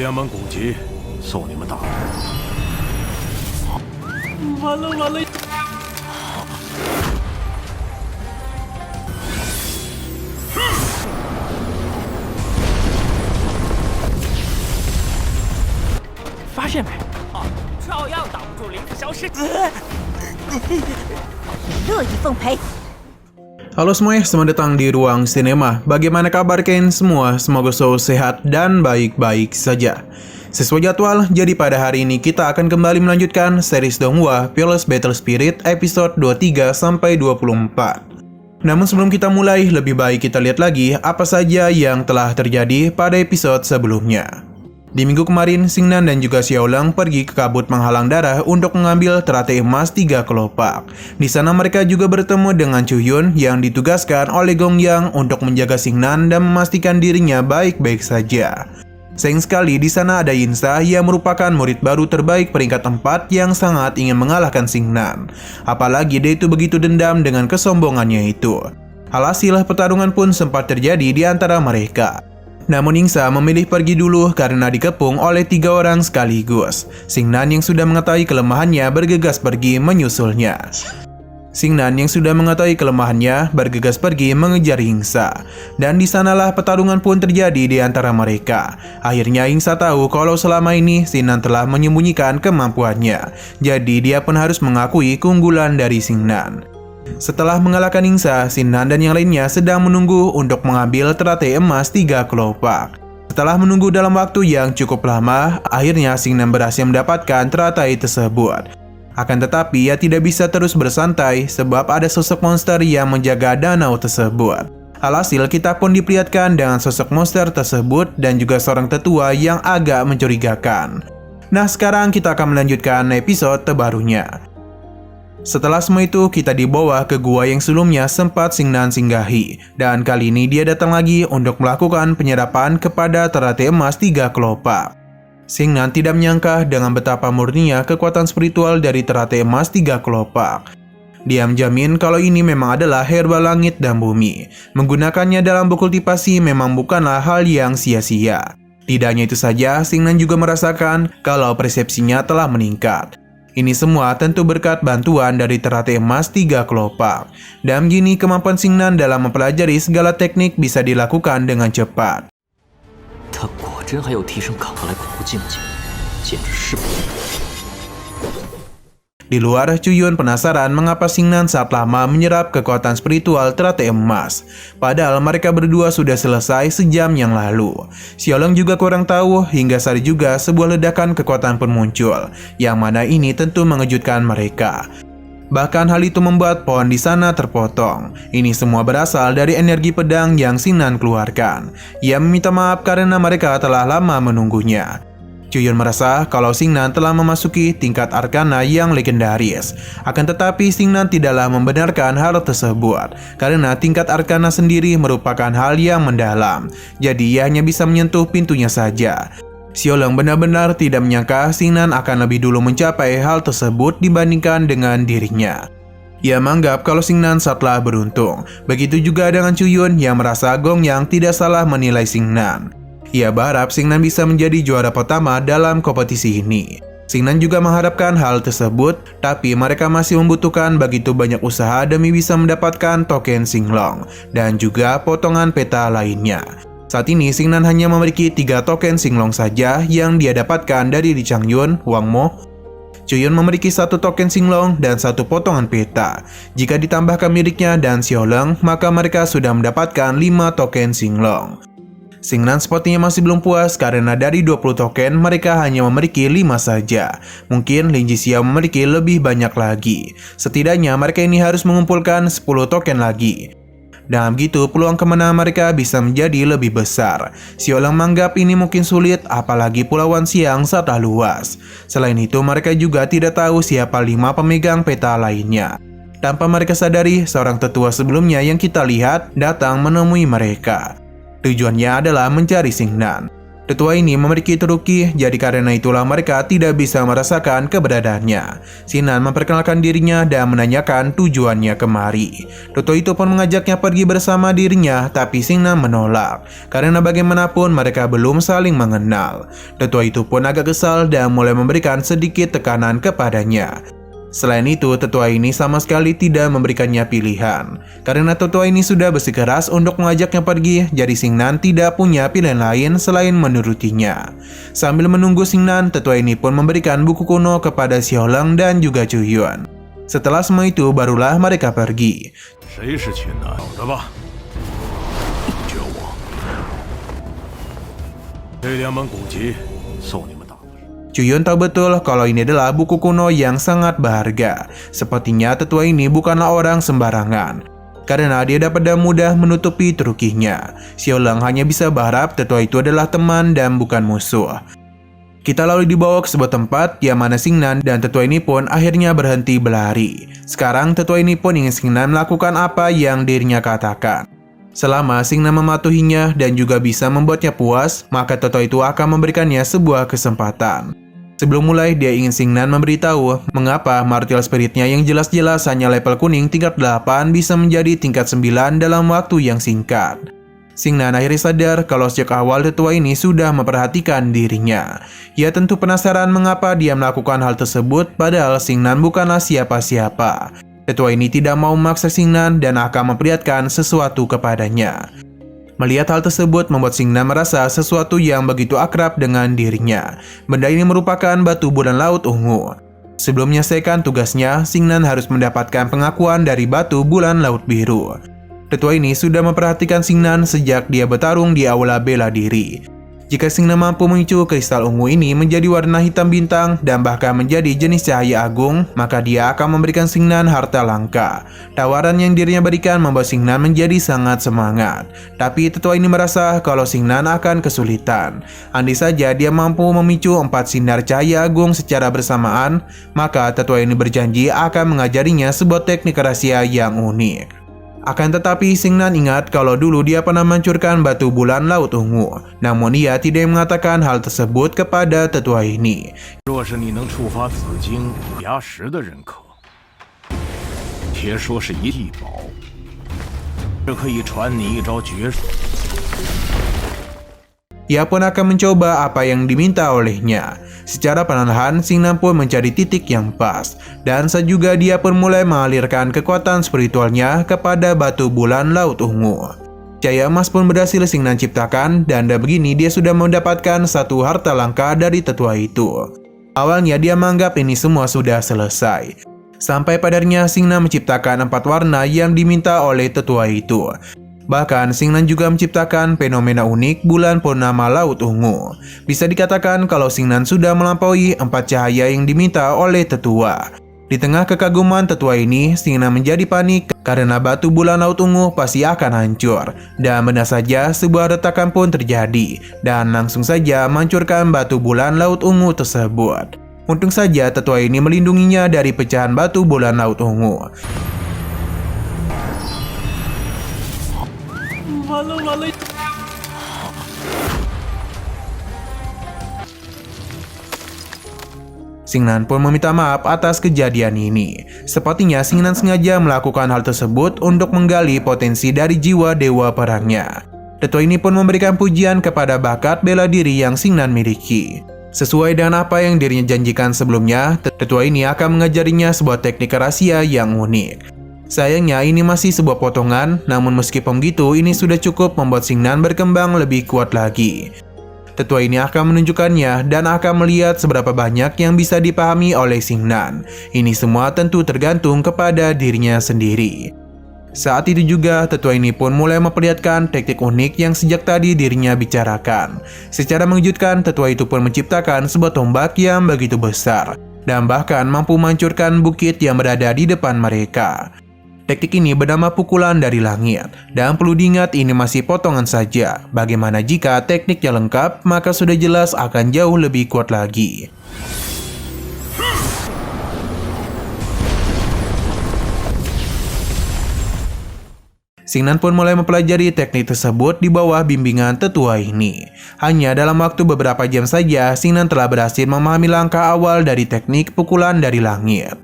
联盟古籍，送你们大人。完了完了！发现没？照样挡不住林克消失。乐意奉陪。 Halo semuanya, selamat datang di Ruang Sinema. Bagaimana kabar kalian semua? Semoga selalu sehat dan baik-baik saja. Sesuai jadwal, jadi pada hari ini kita akan kembali melanjutkan series Donghua Fearless Battle Spirit episode 23-24. Namun sebelum kita mulai, lebih baik kita lihat lagi apa saja yang telah terjadi pada episode sebelumnya. Di minggu kemarin, Xingnan dan juga Xiaolong pergi ke kabut menghalang darah untuk mengambil teratai emas 3 kelopak. Di sana mereka juga bertemu dengan Chu Yun yang ditugaskan oleh Gong Yang untuk menjaga Xingnan dan memastikan dirinya baik-baik saja. Sayang sekali di sana ada Yinsa yang merupakan murid baru terbaik peringkat 4 yang sangat ingin mengalahkan Xingnan. Apalagi dia itu begitu dendam dengan kesombongannya itu. Alhasil pertarungan pun sempat terjadi di antara mereka. Namun Yinsa memilih pergi dulu karena dikepung oleh 3 orang sekaligus. Xingnan yang sudah mengetahui kelemahannya bergegas pergi menyusulnya. Xingnan yang sudah mengetahui kelemahannya bergegas pergi mengejar Yinsa. Dan di sanalah pertarungan pun terjadi di antara mereka. Akhirnya Yinsa tahu kalau selama ini Xingnan telah menyembunyikan kemampuannya. Jadi dia pun harus mengakui keunggulan dari Xingnan. Setelah mengalahkan Yinsa, Xingnan dan yang lainnya sedang menunggu untuk mengambil teratai emas 3 kelopak. Setelah menunggu dalam waktu yang cukup lama, akhirnya Xingnan berhasil mendapatkan teratai tersebut. Akan tetapi ia tidak bisa terus bersantai sebab ada sosok monster yang menjaga danau tersebut. Alhasil kita pun diperlihatkan dengan sosok monster tersebut dan juga seorang tetua yang agak mencurigakan. Nah sekarang kita akan melanjutkan episode terbarunya. Setelah semua itu, kita dibawa ke gua yang sebelumnya sempat Xingnan singgahi. Dan kali ini dia datang lagi untuk melakukan penyerapan kepada teratai emas 3 kelopak. Xingnan tidak menyangka dengan betapa murninya kekuatan spiritual dari teratai emas 3 kelopak. Dia menjamin kalau ini memang adalah herba langit dan bumi. Menggunakannya dalam berkultivasi memang bukanlah hal yang sia-sia. Tidak hanya itu saja, Xingnan juga merasakan kalau persepsinya telah meningkat. Ini semua tentu berkat bantuan dari teratai emas 3 kelopak. Dan gini kemampuan Xingnan dalam mempelajari segala teknik bisa dilakukan dengan cepat. Di luar, Chu Yun penasaran mengapa Xingnan saat lama menyerap kekuatan spiritual teratai emas. Padahal mereka berdua sudah selesai sejam yang lalu. Xiaolong juga kurang tahu, hingga saat juga sebuah ledakan kekuatan pun muncul, yang mana ini tentu mengejutkan mereka. Bahkan hal itu membuat pohon di sana terpotong. Ini semua berasal dari energi pedang yang Xingnan keluarkan. Ia meminta maaf karena mereka telah lama menunggunya. Chu Yun merasa kalau Xingnan telah memasuki tingkat arkana yang legendaris. Akan tetapi Xingnan tidaklah membenarkan hal tersebut, karena tingkat arkana sendiri merupakan hal yang mendalam. Jadi ia hanya bisa menyentuh pintunya saja. Xiaolong benar-benar tidak menyangka Xingnan akan lebih dulu mencapai hal tersebut dibandingkan dengan dirinya. Ia menganggap kalau Xingnan telah beruntung. Begitu juga dengan Chu Yun yang merasa Gong Yang tidak salah menilai Xingnan. Ia berharap Xingnan bisa menjadi juara pertama dalam kompetisi ini. Xingnan juga mengharapkan hal tersebut, tapi mereka masih membutuhkan begitu banyak usaha demi bisa mendapatkan token Xinglong dan juga potongan peta lainnya. Saat ini Xingnan hanya memiliki 3 token Xinglong saja yang dia dapatkan dari Li Changyun, Wang Mo. Chu Yun memiliki 1 token Xinglong dan 1 potongan peta. Jika ditambahkan miliknya dan Xiaolong, maka mereka sudah mendapatkan 5 token Xinglong. Xingnan sepertinya masih belum puas karena dari 20 token mereka hanya memiliki 5 saja. Mungkin Lin Jixia memiliki lebih banyak lagi. Setidaknya mereka ini harus mengumpulkan 10 token lagi. Dengan begitu peluang kemenangan mereka bisa menjadi lebih besar. Xiaolong menganggap ini mungkin sulit, apalagi Pulauan Xiang sangatlah luas. Selain itu mereka juga tidak tahu siapa 5 pemegang peta lainnya. Tanpa mereka sadari, seorang tetua sebelumnya yang kita lihat datang menemui mereka. Tujuannya adalah mencari Xingnan. Tetua ini memiliki truki, jadi karena itulah mereka tidak bisa merasakan keberadaannya. Xingnan memperkenalkan dirinya dan menanyakan tujuannya kemari. Tetua itu pun mengajaknya pergi bersama dirinya, tapi Xingnan menolak, karena bagaimanapun mereka belum saling mengenal. Tetua itu pun agak kesal dan mulai memberikan sedikit tekanan kepadanya. Selain itu, tetua ini sama sekali tidak memberikannya pilihan. Karena tetua ini sudah bersikeras untuk mengajaknya pergi, jadi Xingnan tidak punya pilihan lain selain menurutinya. Sambil menunggu Xingnan, tetua ini pun memberikan buku kuno kepada Xiaolong dan juga Zhu Yuan. Setelah semua itu, barulah mereka pergi. 谁是群男？找着吧，绝我。这两本古籍送你们大哥。 Zhu Yuan tahu betul kalau ini adalah buku kuno yang sangat berharga. Sepertinya tetua ini bukanlah orang sembarangan, karena dia dapat dengan mudah menutupi trukinya. Xiaolong hanya bisa berharap tetua itu adalah teman dan bukan musuh. Kita lalu dibawa ke sebuah tempat yang mana Xingnan dan tetua ini pun akhirnya berhenti berlari. Sekarang tetua ini pun ingin Xingnan melakukan apa yang dirinya katakan. Selama Xingnan mematuhinya dan juga bisa membuatnya puas, maka tetua itu akan memberikannya sebuah kesempatan. Sebelum mulai, dia ingin Xingnan memberitahu mengapa martial spiritnya yang jelas-jelas hanya level kuning tingkat 8 bisa menjadi tingkat 9 dalam waktu yang singkat. Xingnan akhirnya sadar kalau sejak awal tetua ini sudah memperhatikan dirinya. Ia tentu penasaran mengapa dia melakukan hal tersebut padahal Xingnan bukanlah siapa-siapa. Tetua ini tidak mau memaksa Xingnan dan akan memperlihatkan sesuatu kepadanya. Melihat hal tersebut membuat Xingnan merasa sesuatu yang begitu akrab dengan dirinya. Benda ini merupakan batu bulan laut ungu. Sebelum menyelesaikan tugasnya, Xingnan harus mendapatkan pengakuan dari batu bulan laut biru. Tetua ini sudah memperhatikan Xingnan sejak dia bertarung di aula bela diri. Jika Xingnan mampu memicu kristal ungu ini menjadi warna hitam bintang dan bahkan menjadi jenis cahaya agung, maka dia akan memberikan Xingnan harta langka. Tawaran yang dirinya berikan membuat Xingnan menjadi sangat semangat. Tapi tetua ini merasa kalau Xingnan akan kesulitan. Andai saja dia mampu memicu 4 sinar cahaya agung secara bersamaan, maka tetua ini berjanji akan mengajarinya sebuah teknik rahasia yang unik. Akan tetapi Xingnan ingat kalau dulu dia pernah menghancurkan batu bulan laut ungu. Namun ia tidak mengatakan hal tersebut kepada tetua ini. 若是你能触发紫晶牙石的人可，别说是一地宝，这可以传你一招绝术。 Ia pun akan mencoba apa yang diminta olehnya. Secara perlahan, Xingnan pun mencari titik yang pas. Dan saat juga dia pun mulai mengalirkan kekuatan spiritualnya kepada batu bulan laut ungu. Cahaya emas pun berhasil Xingnan ciptakan dan begini dia sudah mendapatkan satu harta langka dari tetua itu. Awalnya dia menganggap ini semua sudah selesai. Sampai padarnya Xingnan menciptakan 4 warna yang diminta oleh tetua itu. Bahkan Xingnan juga menciptakan fenomena unik bulan purnama laut ungu. Bisa dikatakan kalau Xingnan sudah melampaui 4 cahaya yang diminta oleh tetua. Di tengah kekaguman tetua ini, Xingnan menjadi panik karena batu bulan laut ungu pasti akan hancur. Dan benar saja sebuah retakan pun terjadi dan langsung saja menghancurkan batu bulan laut ungu tersebut. Untung saja tetua ini melindunginya dari pecahan batu bulan laut ungu. 完了完了！ Xingnan pun meminta maaf atas kejadian ini. Sepertinya Xingnan sengaja melakukan hal tersebut untuk menggali potensi dari jiwa dewa perangnya. Tetua ini pun memberikan pujian kepada bakat bela diri yang Xingnan miliki. Sesuai dengan apa yang dirinya janjikan sebelumnya, tetua ini akan mengajarinya sebuah teknik rahasia yang unik. Sayangnya ini masih sebuah potongan, namun meskipun begitu ini sudah cukup membuat Xingnan berkembang lebih kuat lagi. Tetua ini akan menunjukkannya dan akan melihat seberapa banyak yang bisa dipahami oleh Xingnan. Ini semua tentu tergantung kepada dirinya sendiri. Saat itu juga tetua ini pun mulai memperlihatkan teknik unik yang sejak tadi dirinya bicarakan. Secara mengejutkan, tetua itu pun menciptakan sebuah tombak yang begitu besar dan bahkan mampu menghancurkan bukit yang berada di depan mereka. Teknik ini bernama pukulan dari langit, dan perlu diingat ini masih potongan saja. Bagaimana jika tekniknya lengkap, maka sudah jelas akan jauh lebih kuat lagi. Xingnan pun mulai mempelajari teknik tersebut di bawah bimbingan tetua ini. Hanya dalam waktu beberapa jam saja, Xingnan telah berhasil memahami langkah awal dari teknik pukulan dari langit.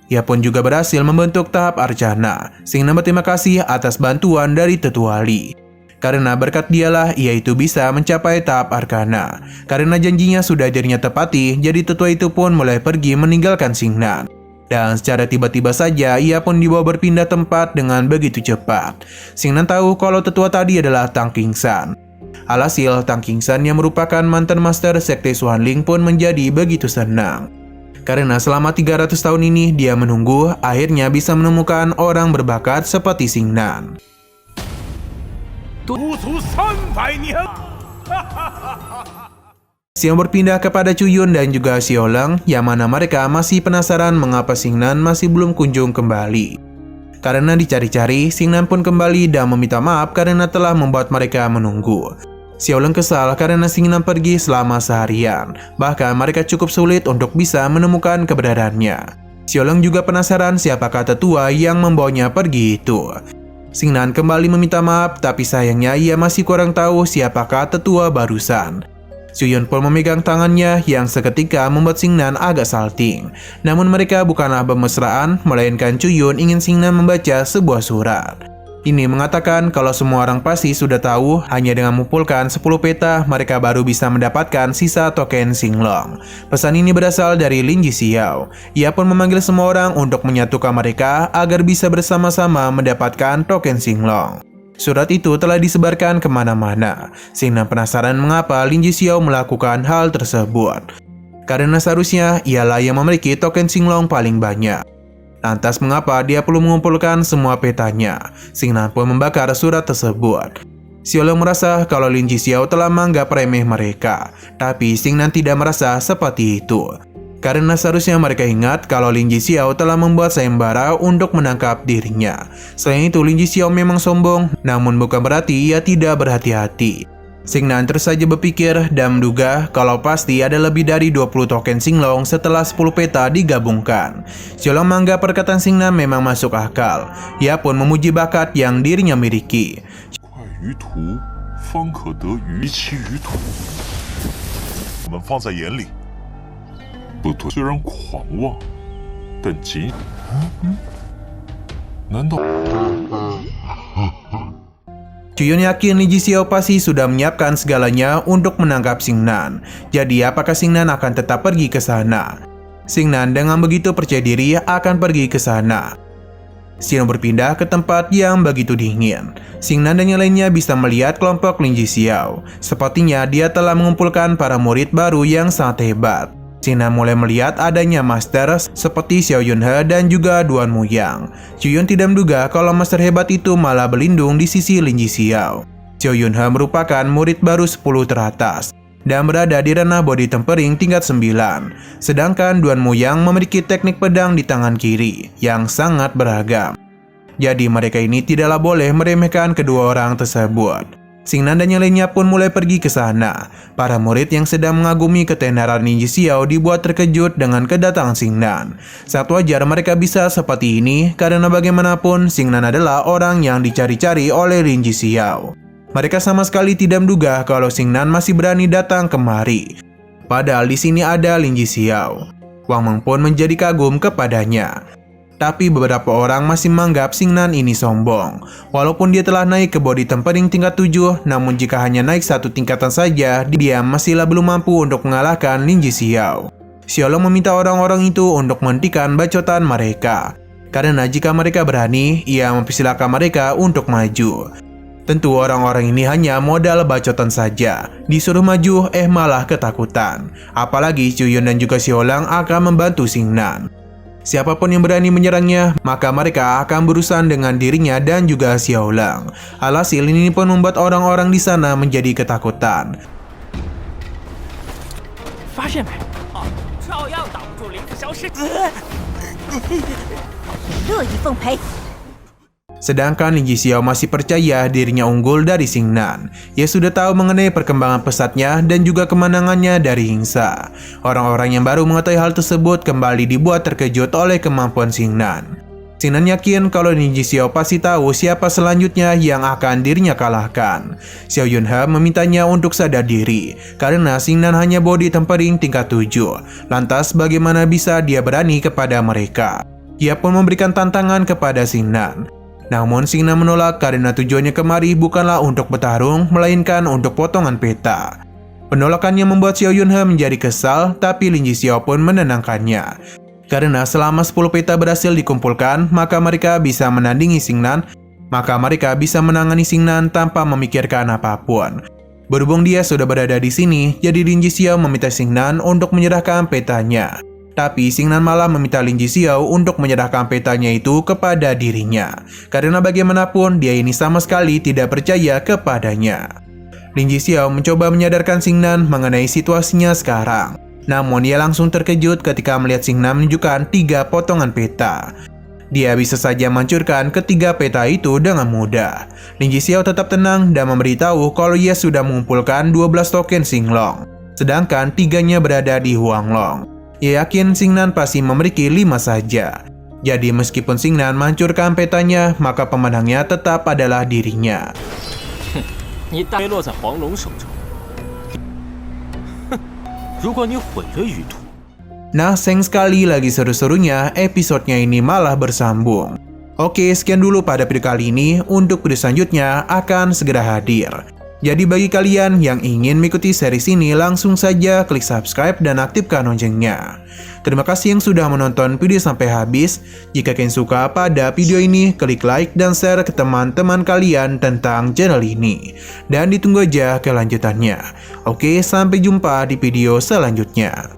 Ia pun juga berhasil membentuk tahap arcana. Xingnan berterima kasih atas bantuan dari tetua Li. Karena berkat dialah ia itu bisa mencapai tahap arkana. Karena janjinya sudah dirinya tepati, jadi tetua itu pun mulai pergi meninggalkan Xingnan. Dan secara tiba-tiba saja ia pun dibawa berpindah tempat dengan begitu cepat. Xingnan tahu kalau tetua tadi adalah Tang Qingsan. Alhasil Tang Qingsan yang merupakan mantan master sekte Xuanling pun menjadi begitu senang. Karena selama 300 tahun ini dia menunggu akhirnya bisa menemukan orang berbakat seperti Xingnan. Xiao berpindah kepada Chuyun dan juga Xiaolong, yang mana mereka masih penasaran mengapa Xingnan masih belum kunjung kembali. Karena dicari-cari, Xingnan pun kembali dan meminta maaf karena telah membuat mereka menunggu. Xiaolong kesal karena Xingnan pergi selama seharian, bahkan mereka cukup sulit untuk bisa menemukan keberadaannya. Xiaolong juga penasaran siapakah tetua yang membawanya pergi itu. Xingnan kembali meminta maaf, tapi sayangnya ia masih kurang tahu siapakah tetua barusan. Chuyun pun memegang tangannya yang seketika membuat Xingnan agak salting. Namun mereka bukanlah bermesraan, melainkan Chuyun ingin Xingnan membaca sebuah surat. Ini mengatakan kalau semua orang pasti sudah tahu hanya dengan mengumpulkan 10 peta mereka baru bisa mendapatkan sisa token Xinglong. Pesan ini berasal dari Lin Jixiao. Ia pun memanggil semua orang untuk menyatukan mereka agar bisa bersama-sama mendapatkan token Xinglong. Surat itu telah disebarkan kemana-mana. Xingnan penasaran mengapa Lin Jixiao melakukan hal tersebut. Karena seharusnya ialah yang memiliki token Xinglong paling banyak. Lantas mengapa dia perlu mengumpulkan semua petanya? Xingnan pun membakar surat tersebut. Xiaolong merasa kalau Lin Jixiao telah menganggap remeh mereka. Tapi Xingnan tidak merasa seperti itu. Karena seharusnya mereka ingat kalau Lin Jixiao telah membuat sayembara untuk menangkap dirinya. Selain itu, Lin Jixiao memang sombong, namun bukan berarti ia tidak berhati-hati. Xingnan terus saja berpikir dan menduga kalau pasti ada lebih dari 20 token Xinglong setelah 10 peta digabungkan. Xiaolong menganggap perkataan Xingnan memang masuk akal. Ia pun memuji bakat yang dirinya miliki. Chuyun yakin Lin Jixiao pasti sudah menyiapkan segalanya untuk menangkap Xingnan. Jadi apakah Xingnan akan tetap pergi ke sana? Xingnan dengan begitu percaya diri akan pergi ke sana. Xiao berpindah ke tempat yang begitu dingin. Xingnan dan yang lainnya bisa melihat kelompok Lin Jixiao. Sepertinya dia telah mengumpulkan para murid baru yang sangat hebat. Xingnan mulai melihat adanya master seperti Xiao Yunhe dan juga Duan Muyang. Chuyun tidak menduga kalau master hebat itu malah berlindung di sisi Lin Jixiao. Xiao Yunhe merupakan murid baru 10 teratas dan berada di ranah body tempering tingkat 9. Sedangkan Duan Muyang memiliki teknik pedang di tangan kiri yang sangat beragam. Jadi mereka ini tidaklah boleh meremehkan kedua orang tersebut. Xingnan dan yang lainnya pun mulai pergi ke sana. Para murid yang sedang mengagumi ketenaran Lin Jixiao dibuat terkejut dengan kedatangan Xingnan. Sangat wajar mereka bisa seperti ini karena bagaimanapun Xingnan adalah orang yang dicari-cari oleh Lin Jixiao. Mereka sama sekali tidak menduga kalau Xingnan masih berani datang kemari. Padahal di sini ada Lin Jixiao. Wang Meng pun menjadi kagum kepadanya. Tapi beberapa orang masih menganggap Xingnan ini sombong. Walaupun dia telah naik ke body tempering tingkat 7, namun jika hanya naik satu tingkatan saja, dia masihlah belum mampu untuk mengalahkan Lin Jixiao. Xiaolong meminta orang-orang itu untuk menghentikan bacotan mereka. Karena jika mereka berani, ia mempersilahkan mereka untuk maju. Tentu orang-orang ini hanya modal bacotan saja. Disuruh maju, malah ketakutan. Apalagi Chuyun dan juga Xiaolong akan membantu Xingnan. Siapapun yang berani menyerangnya, maka mereka akan berurusan dengan dirinya dan juga Xiaolong. Alhasil ini pun membuat orang-orang di sana menjadi ketakutan. Sedangkan Lin Jixiao masih percaya dirinya unggul dari Xingnan. Ia sudah tahu mengenai perkembangan pesatnya dan juga kemenangannya dari Hingsa. Orang-orang yang baru mengetahui hal tersebut kembali dibuat terkejut oleh kemampuan Xingnan. Xingnan yakin kalau Lin Jixiao pasti tahu siapa selanjutnya yang akan dirinya kalahkan. Xiao Yunhe memintanya untuk sadar diri, karena Xingnan hanya body tempering tingkat 7. Lantas bagaimana bisa dia berani kepada mereka? Dia pun memberikan tantangan kepada Xingnan. Namun Xingnan menolak karena tujuannya kemari bukanlah untuk bertarung, melainkan untuk potongan peta. Penolakannya membuat Xiao Yunhe menjadi kesal, tapi Lin Jixiao pun menenangkannya. Karena selama 10 peta berhasil dikumpulkan, maka mereka bisa menandingi Xingnan, maka mereka bisa menangani Xingnan tanpa memikirkan apapun. Berhubung dia sudah berada di sini, jadi Lin Jixiao meminta Xingnan untuk menyerahkan petanya. Tapi Xingnan malah meminta Lin Jixiao untuk menyerahkan petanya itu kepada dirinya. Karena bagaimanapun dia ini sama sekali tidak percaya kepadanya. Lin Jixiao mencoba menyadarkan Xingnan mengenai situasinya sekarang. Namun dia langsung terkejut ketika melihat Xingnan menunjukkan 3 potongan peta. Dia bisa saja menghancurkan ketiga peta itu dengan mudah. Lin Jixiao tetap tenang dan memberitahu kalau ia sudah mengumpulkan 12 token Xinglong, sedangkan 3-nya berada di Huanglong. Ia yakin Xingnan pasti memiliki 5 saja. Jadi meskipun Xingnan menghancurkan petanya, maka pemenangnya tetap adalah dirinya. 你大约落在黄龙手中。如果你毁了鱼图， Nah, sayang sekali lagi seru-serunya episodenya ini malah bersambung. Oke, sekian dulu pada video kali ini. Untuk video selanjutnya akan segera hadir. Jadi bagi kalian yang ingin mengikuti series ini, langsung saja klik subscribe dan aktifkan loncengnya. Terima kasih yang sudah menonton video sampai habis. Jika kalian suka pada video ini, klik like dan share ke teman-teman kalian tentang channel ini. Dan ditunggu aja kelanjutannya. Oke, sampai jumpa di video selanjutnya.